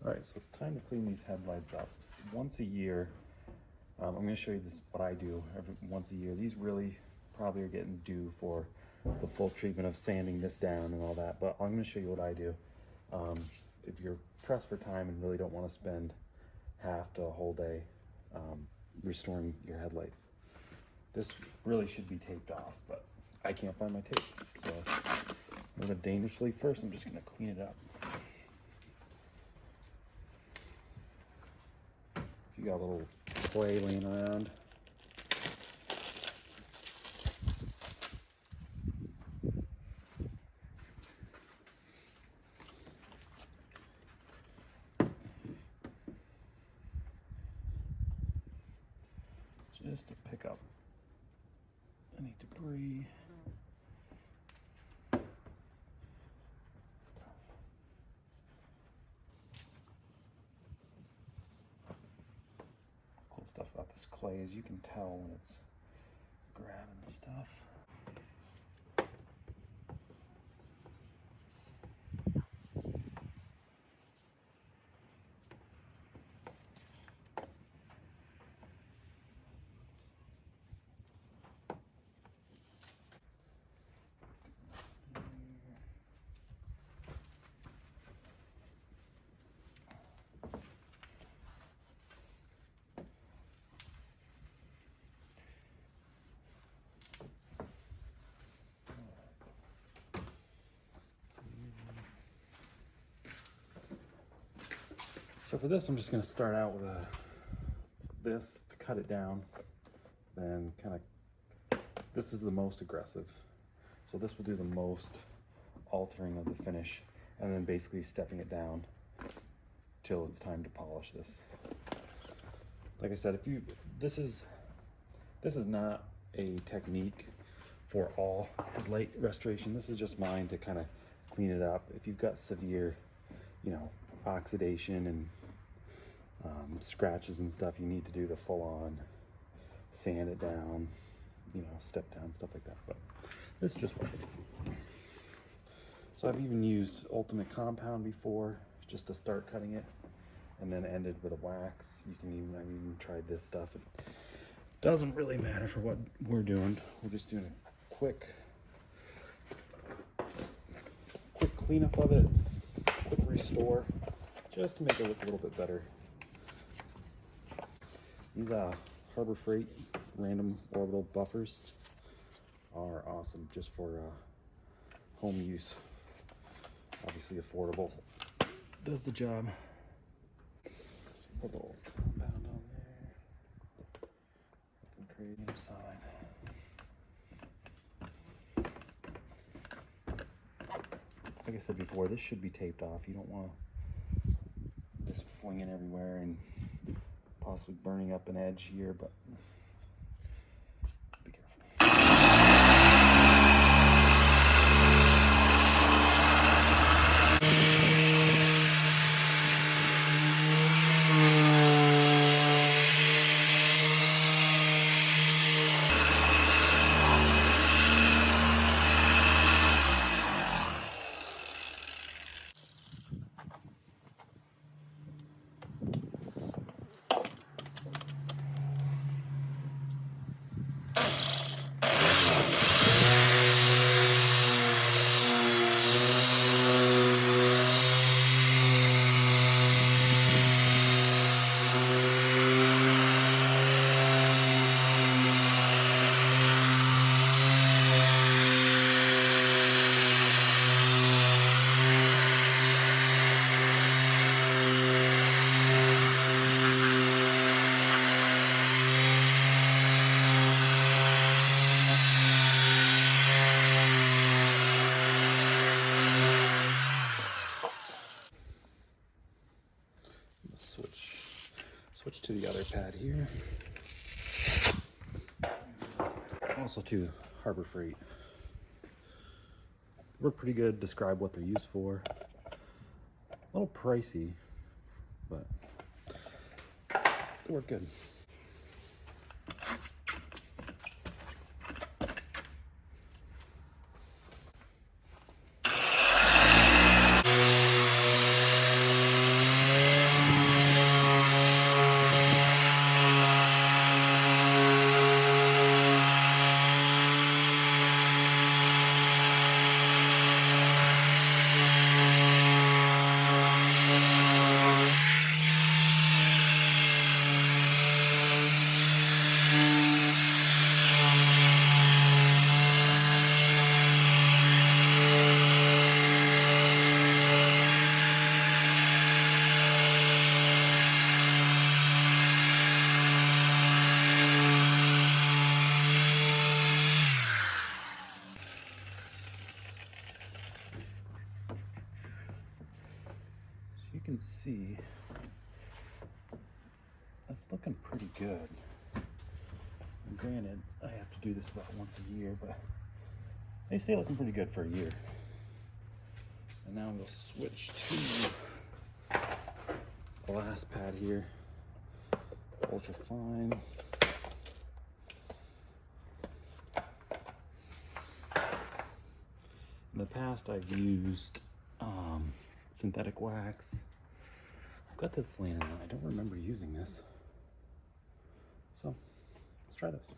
All right, so it's time to clean these headlights up. Once a year, I'm gonna show you this, what I do once a year. These really probably are getting due for the full treatment of sanding this down and all that, but I'm gonna show you what I do. If you're pressed for time and really don't wanna spend half to a whole day restoring your headlights, this really should be taped off, but I can't find my tape. So I'm gonna dangerously, first I'm just gonna clean it up. If you got a little clay laying around, just to pick up any debris. Cool stuff about this clay is you can tell when it's grabbing stuff. So for this, I'm just going to start out with this to cut it down. Then this is the most aggressive. So this will do the most altering of the finish, and then basically stepping it down till it's time to polish this. Like I said, this is not a technique for all headlight restoration. This is just mine to kind of clean it up. If you've got severe, oxidation and scratches and stuff, you need to do the full-on sand it down, step down, stuff like that. But this is just what I do. So I've even used ultimate compound before just to start cutting it, and then ended with a wax. I've even tried this stuff. It doesn't really matter for what we're doing. We're just doing a quick cleanup of it, quick restore, just to make it look a little bit better. These Harbor Freight random orbital buffers are awesome just for home use. Obviously affordable. Does the job. So put a little compound on there. Nothing crazy inside. Like I said before, this should be taped off. You don't want this flinging everywhere and possibly burning up an edge here, but be careful. Switch to the other pad here. Also to Harbor Freight. Work pretty good, describe what they're used for. A little pricey, but they work good. can see, that's looking pretty good. And granted, I have to do this about once a year, but they stay looking pretty good for a year. And now we'll switch to the last pad here, ultra fine. In the past, I've used synthetic wax. I've got this laying around. I don't remember using this. So let's try this.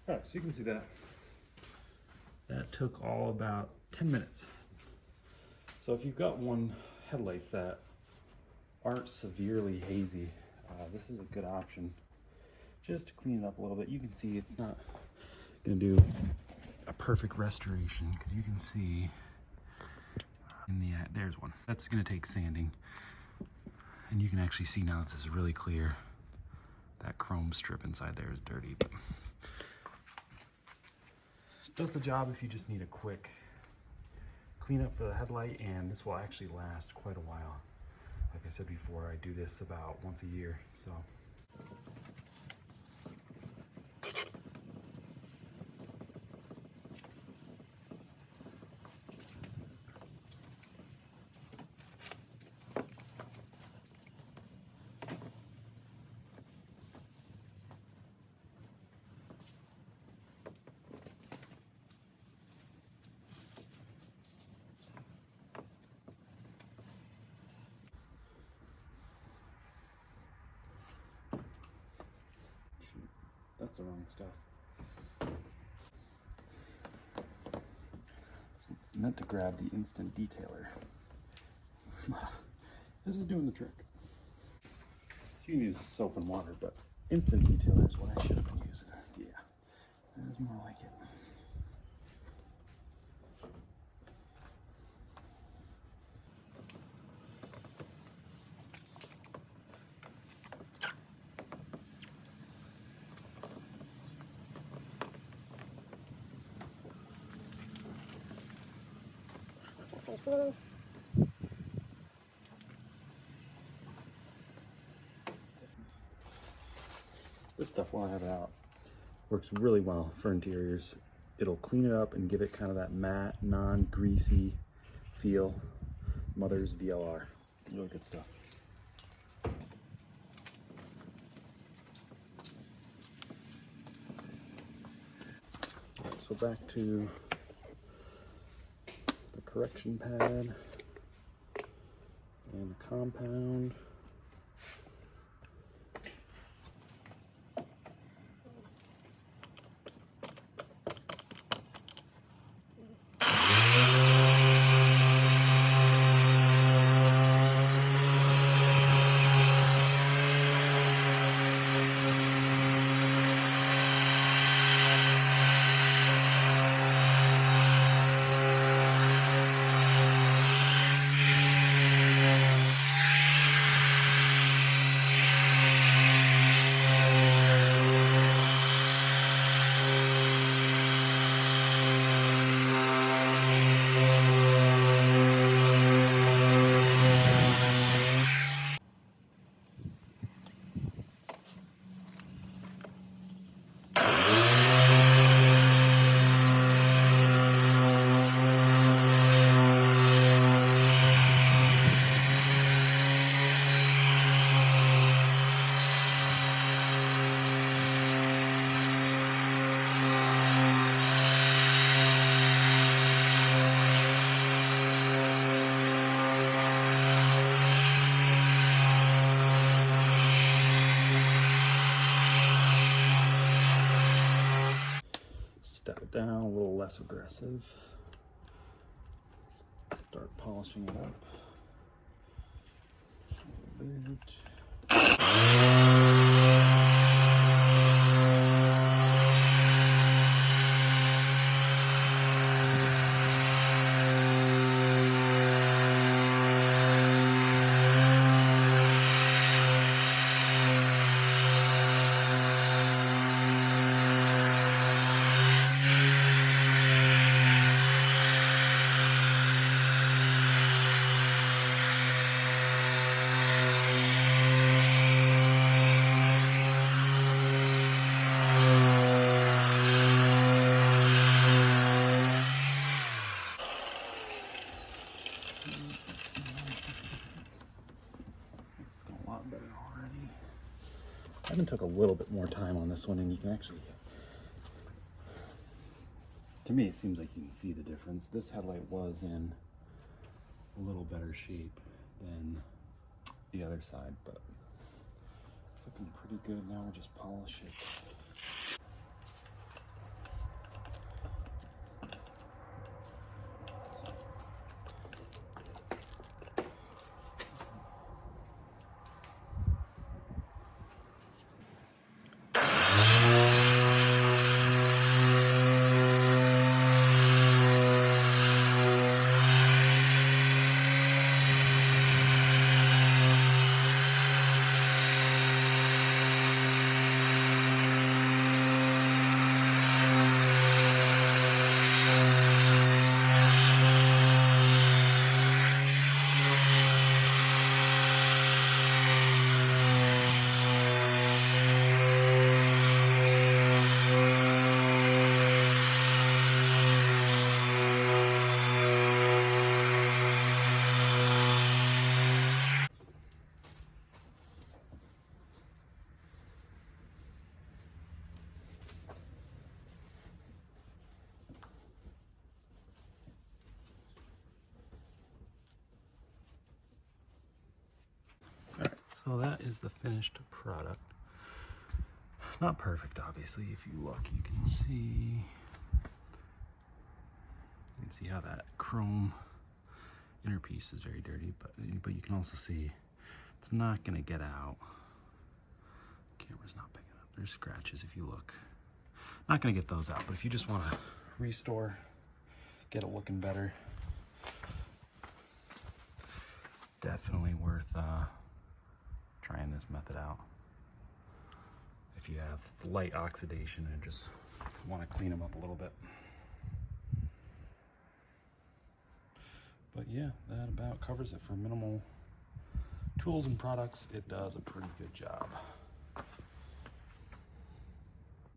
All right, so you can see that. That took all about 10 minutes. So if you've got headlights that aren't severely hazy, this is a good option just to clean it up a little bit. You can see it's not gonna do a perfect restoration because you can see there's one. That's gonna take sanding. And you can actually see now that this is really clear. That chrome strip inside there is dirty, but does the job if you just need a quick cleanup for the headlight, and this will actually last quite a while. Like I said before, I do this about once a year, so. That's the wrong stuff. It's meant to grab the instant detailer. This is doing the trick. So you can use soap and water, but instant detailer is what I should have been using. Yeah, that is more like it. Smooth. This stuff, while I have it out, works really well for interiors. It'll clean it up and give it kind of that matte, non-greasy feel. Mother's VLR. Really good stuff. Right, so back to correction pad and the compound. step it down a little less aggressive. Start polishing it up a little bit. A lot better already. I even took a little bit more time on this one, and you can actually, to me, it seems like you can see the difference. This headlight was in a little better shape than the other side, but it's looking pretty good. Now we'll just polish it. So that is the finished product. Not perfect, obviously. If you look, you can see how that chrome inner piece is very dirty, but you can also see it's not gonna get out. Camera's not picking up. There's scratches if you look. Not gonna get those out, but if you just wanna restore, get it looking better, definitely worth trying this method out. If you have light oxidation and just want to clean them up a little bit. But yeah, that about covers it for minimal tools and products. It does a pretty good job.